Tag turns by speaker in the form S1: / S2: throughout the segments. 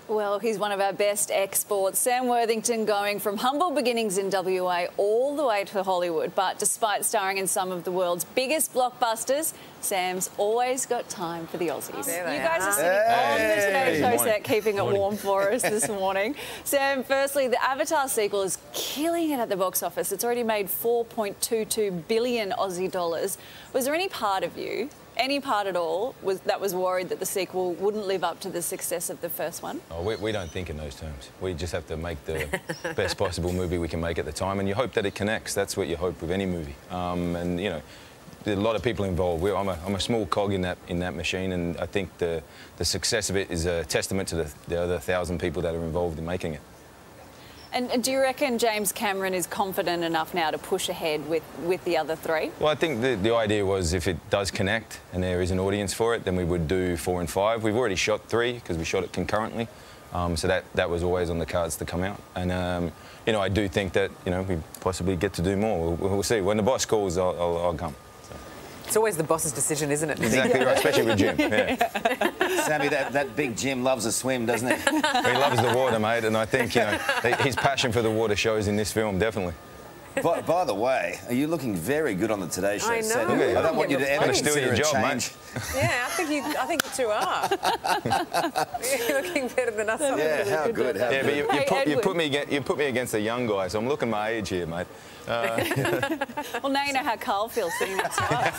S1: Well, he's one of our best exports. Sam Worthington going from humble beginnings in WA all the way to Hollywood. But despite starring in some of the world's biggest blockbusters, Sam's always got time for the Aussies. You guys are sitting on the Today Show set, keeping it warm for us this morning. Sam, firstly, the Avatar sequel is killing it at the box office. It's already made 4.22 billion Aussie dollars. Was there any part of you, any part at all, that was worried that the sequel wouldn't live up to the success of the first one?
S2: Oh, we don't think in those terms. We just have to make the best possible movie we can make at the time, and you hope that it connects. That's what you hope with any movie. And you know, there's a lot of people involved. I'm a small cog in that machine, and I think the success of it is a testament to the other 1,000 people that are involved in making it.
S1: And do you reckon James Cameron is confident enough now to push ahead with the other three?
S2: Well, I think the idea was if it does connect and there is an audience for it, then we would do 4 and 5. We've already shot 3 because we shot it concurrently, so that was always on the cards to come out. And you know, I do think that we possibly get to do more. We'll see. When the boss calls, I'll come. So.
S3: It's always the boss's decision, isn't it?
S2: Exactly right, especially with Jim. Yeah.
S4: Sammy, that big Jim loves a swim, doesn't he?
S2: He loves the water, mate, and I think his passion for the water shows in this film, definitely.
S4: By the way, are you looking very good on the Today Show set? I don't want you to ever
S2: steal your job, mate.
S3: Yeah, I think you two are. You're looking better than us.
S4: Yeah, how good. How good.
S2: But you put me against a young guy, so I'm looking my age here, mate.
S1: Well, now you know how Karl feels sitting next to us.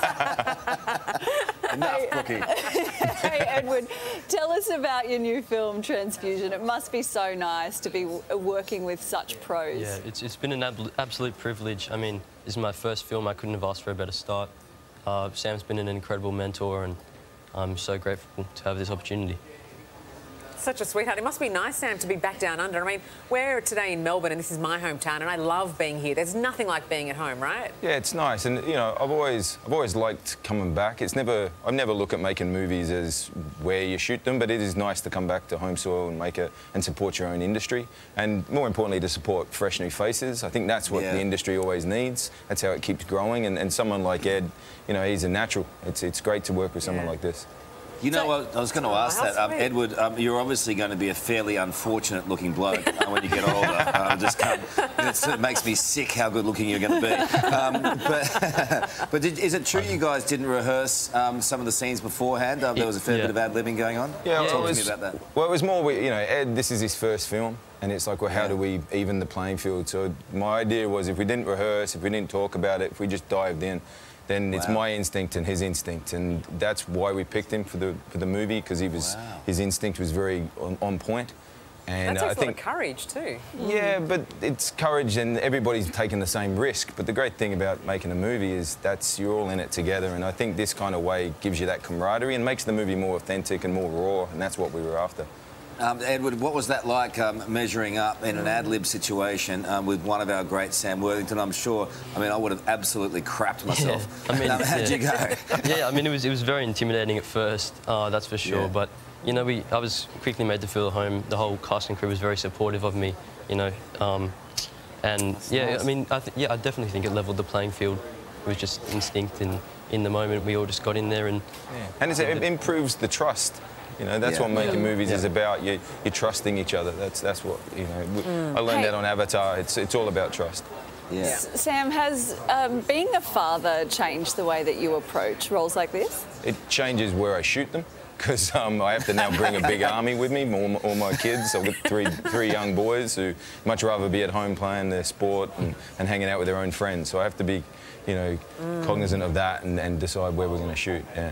S4: Enough cooking.
S1: Hey, Edward, tell us about your new film, Transfusion. It must be so nice to be working with such pros.
S5: Yeah, it's been an absolute privilege. I mean, this is my first film. I couldn't have asked for a better start. Sam's been an incredible mentor, and I'm so grateful to have this opportunity.
S3: Such a sweetheart. It must be nice, Sam, to be back down under. I mean, we're today in Melbourne, and this is my hometown, and I love being here. There's nothing like being at home, right?
S2: Yeah, it's nice, and I've always liked coming back. I've never looked at making movies as where you shoot them, but it is nice to come back to home soil and and support your own industry, and more importantly, to support fresh new faces. I think that's what the industry always needs. That's how it keeps growing, and someone like Ed, he's a natural. It's great to work with someone like this.
S4: You know what? I was going to ask that, Edward. You're obviously going to be a fairly unfortunate-looking bloke when you get older. It makes me sick how good-looking you're going to be. But is it true you guys didn't rehearse some of the scenes beforehand? There was a fair bit of ad-libbing going on.
S2: Yeah,
S4: talk to me about that.
S2: Well, it was more, Ed. This is his first film, and it's like, well, how do we even the playing field? So my idea was, if we didn't rehearse, if we didn't talk about it, if we just dived in, then it's my instinct and his instinct, and that's why we picked him for the movie, because his instinct was very on point. And
S3: that takes a lot of courage too.
S2: Yeah, but it's courage, and everybody's taking the same risk. But the great thing about making a movie is you're all in it together, and I think this kind of way gives you that camaraderie and makes the movie more authentic and more raw, and that's what we were after.
S4: Edward, what was that like, measuring up in an ad-lib situation with one of our great Sam Worthington? I'm sure, I would have absolutely crapped myself.
S5: Yeah,
S4: how'd you go?
S5: Yeah, it was very intimidating at first, that's for sure. But, I was quickly made to feel at home. The whole cast and crew was very supportive of me, and yeah, nice. I definitely think it leveled the playing field. It was just instinct, and in the moment we all just got in there and...
S2: Yeah. And it improves the trust. That's what making movies is about. You're trusting each other. That's what, I learned that on Avatar. It's all about trust.
S4: Yeah.
S1: Sam, has being a father changed the way that you approach roles like this?
S2: It changes where I shoot them, because I have to now bring a big army with me, all my kids. I've got three young boys who much rather be at home playing their sport and hanging out with their own friends. So I have to be, cognizant of that and decide where we're going to shoot. Yeah.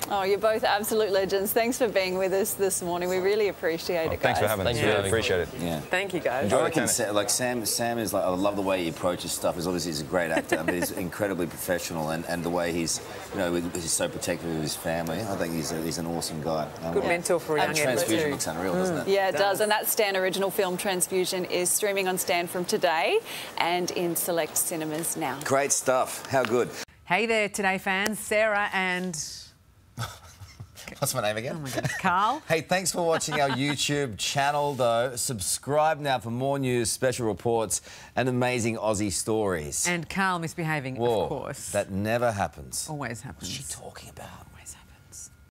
S1: Oh, you're both absolute legends. Thanks for being with us this morning. We really appreciate it, guys.
S2: Thanks for having us. Really appreciate it.
S4: Yeah.
S3: Thank you, guys.
S4: I reckon, Sam is like, I love the way he approaches stuff. He's a great actor, but he's incredibly professional, and the way he's so protective of his family. I think he's an awesome guy.
S3: Good mentor for a young Edward.
S4: Transfusion looks unreal, doesn't it?
S1: Yeah, it does. And that Stan original film, Transfusion, is streaming on Stan from today and in select cinemas now.
S4: Great stuff. How good.
S3: Hey there, Today fans. Sarah and...
S4: What's my name again?
S3: Oh my God, Karl.
S4: Hey, thanks for watching our YouTube channel, though. Subscribe now for more news, special reports, and amazing Aussie stories.
S3: And Karl misbehaving,
S4: Whoa,
S3: of course.
S4: That never happens.
S3: Always happens.
S4: What's she talking about?
S3: Always happens.